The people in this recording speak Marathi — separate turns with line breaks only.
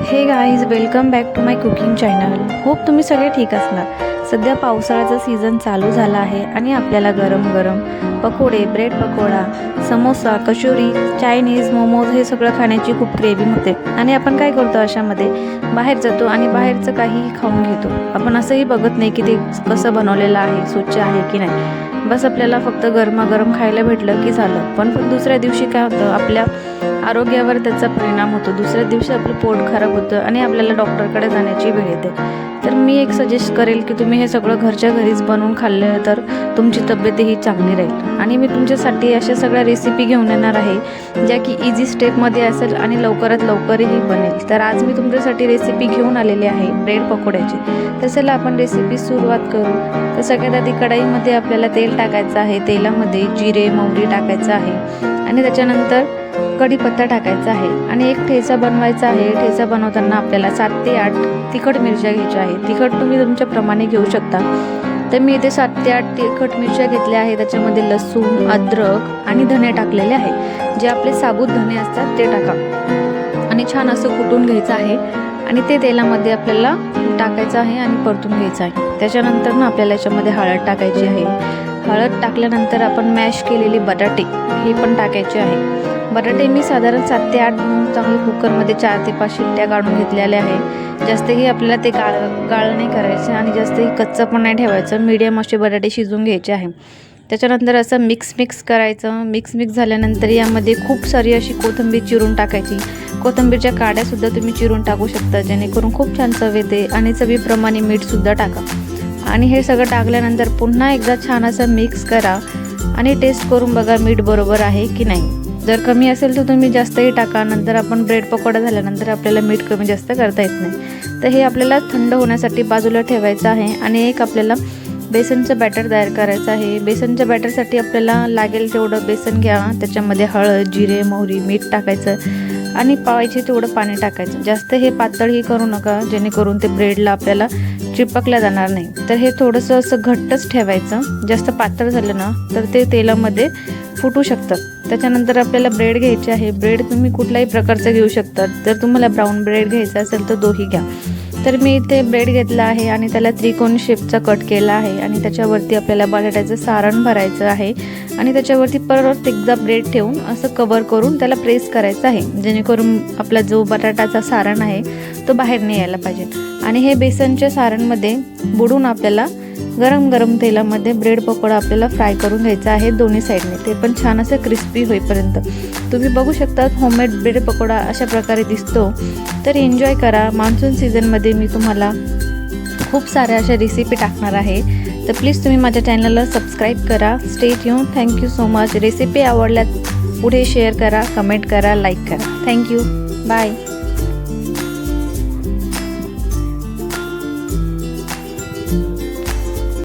हे guys, welcome back to my cooking channel. Hope तुम्ही सगळे ठीक असणार. सध्या पावसाळ्याचा सीझन चालू झाला आहे आणि आपल्याला गरम गरम पकोडे, ब्रेड पकोडा, समोसा, कचोरी, चायनीज, मोमोज हे सगळं खाण्याची खूप क्रेविंग होते. आणि आपण काय करतो, अशामध्ये बाहेर जातो आणि बाहेरचं काहीही खाऊन घेतो. आपण असंही बघत नाही की ते कसं बनवलेलं आहे, स्वच्छ आहे की नाही. बस आपल्याला फक्त गरमागरम खायला भेटलं की झालं. पण दुसऱ्या दिवशी काय होतं, आपल्या आरोग्यावर त्याचा परिणाम होतो. दुसऱ्या दिवशी आपलं पोट खराब होतं आणि आपल्याला डॉक्टरकडे जाण्याची वेळ येते. तर मी एक सजेस्ट करेल की तुम्ही हे सगळं घरच्या घरीच बनवून खाल्लं तर तुमची तब्येतही चांगली राहील. आणि मी तुमच्यासाठी अशा सगळ्या रेसिपी घेऊन येणार आहे ज्या की इझी स्टेपमध्ये असेल आणि लवकरात लवकरही बनेल. तर आज मी तुमच्यासाठी रेसिपी घेऊन आलेली आहे ब्रेड पकोड्याची. तर चला आपण रेसिपी सुरुवात करू. तर सगळ्यात आधी कढईमध्ये आपल्याला तेल टाकायचं आहे. तेलामध्ये जिरे, मोहरी टाकायचं आहे आणि त्याच्यानंतर कढीपत्ता टाकायचा आहे आणि एक ठेचा बनवायचा आहे. ठेचा बनवताना आपल्याला 7 ते 8 तिखट मिरच्या घ्यायच्या आहे. तिखट तुम्ही तुमच्या प्रमाणे घेऊ शकता. तर मी इथे 7 ते 8 तिखट मिरच्या घेतल्या आहे. त्याच्यामध्ये लसूण, अद्रक आणि धने टाकलेले आहे. जे आपले साबूत धने असतात ते टाका आणि छान असं कुटून घ्यायचं आहे आणि ते तेलामध्ये आपल्याला टाकायचं आहे आणि परतून घ्यायचं आहे. त्याच्यानंतर ना आपल्याला याच्यामध्ये हळद टाकायची आहे. हळद टाकल्यानंतर आपण मॅश केलेले बटाटे हे पण टाकायचे आहे. बटाटे मी साधारण 7 ते 8 म्हणून चांगले कुकरमध्ये 4 ते 5 शिट्ट्या काढून घेतलेल्या आहे. जास्तही आपल्याला ते गाळ नाही करायचे आणि जास्तही कच्चं पण नाही ठेवायचं. मीडियम असे बटाटे शिजवून घ्यायचे आहे. त्याच्यानंतर असं मिक्स करायचं. मिक्स झाल्यानंतर यामध्ये खूप सारी अशी कोथिंबीर चिरून टाकायची. कोथिंबीरच्या काड्यासुद्धा तुम्ही चिरून टाकू शकता, जेणेकरून खूप छान चव येते. आणि चवीप्रमाणे मीठसुद्धा टाका. आणि हे सगळं टाकल्यानंतर पुन्हा एकदा छान असं मिक्स करा आणि टेस्ट करून बघा मीठ बरोबर आहे की नाही. जर कमी असेल तर तुम्ही जास्तही टाका. नंतर आपण ब्रेड पकोडा झाल्यानंतर आपल्याला मीठ कमी जास्त करता येत नाही. तर हे आपल्याला थंड होण्यासाठी बाजूला ठेवायचं आहे. आणि एक आपल्याला बेसनचं बॅटर तयार करायचं आहे. बेसनच्या बॅटरसाठी आपल्याला लागेल तेवढं बेसन घ्या. त्याच्यामध्ये हळद, जिरे, मोहरी, मीठ टाकायचं आणि पावायचे तेवढं पाणी टाकायचं. जास्त हे पातळही करू नका, जेणेकरून ते ब्रेडला आपल्याला चिपकल्या जाणार नाही. तर हे थोडंसं असं घट्टच ठेवायचं. जास्त पातळ झालं ना तर ते तेलामध्ये फुटू शकतं. त्याच्यानंतर आपल्याला ब्रेड घ्यायचे आहे. ब्रेड तुम्ही कुठल्याही प्रकारचं घेऊ शकता. जर तुम्हाला ब्राऊन ब्रेड घ्यायचा असेल तर दोही घ्या. तर मी इथे ब्रेड घेतला आहे आणि त्याला त्रिकोणी शेपचा कट केला आहे आणि त्याच्यावरती आपल्याला बटाट्याचं सारण भरायचं आहे आणि त्याच्यावरती परत एकदा ब्रेड ठेवून असं कवर करून त्याला प्रेस करायचं आहे, जेणेकरून आपला जो बटाट्याचा सारण आहे तो बाहेर नाही यायला पाहिजे. आणि हे बेसनच्या सारणमध्ये बुडून आपल्याला गरम गरम तेलामध्ये ब्रेड पकोडा आपल्याला फ्राय करून घ्यायचा आहे दोन्ही साईडने. ते पण छान असं क्रिस्पी होईपर्यंत. तुम्ही बघू शकता होममेड ब्रेड पकोडा अशा प्रकारे दिसतो. तर एन्जॉय करा. मान्सून सीझनमध्ये मी तुम्हाला खूप साऱ्या अशा रेसिपी टाकणार आहे. तर प्लीज तुम्ही माझ्या चॅनलला सबस्क्राईब करा. Stay tune. Thank you so much. Recipe आवडल्यात पुढे शेअर करा, कमेंट करा, लाईक करा. थँक्यू. बाय.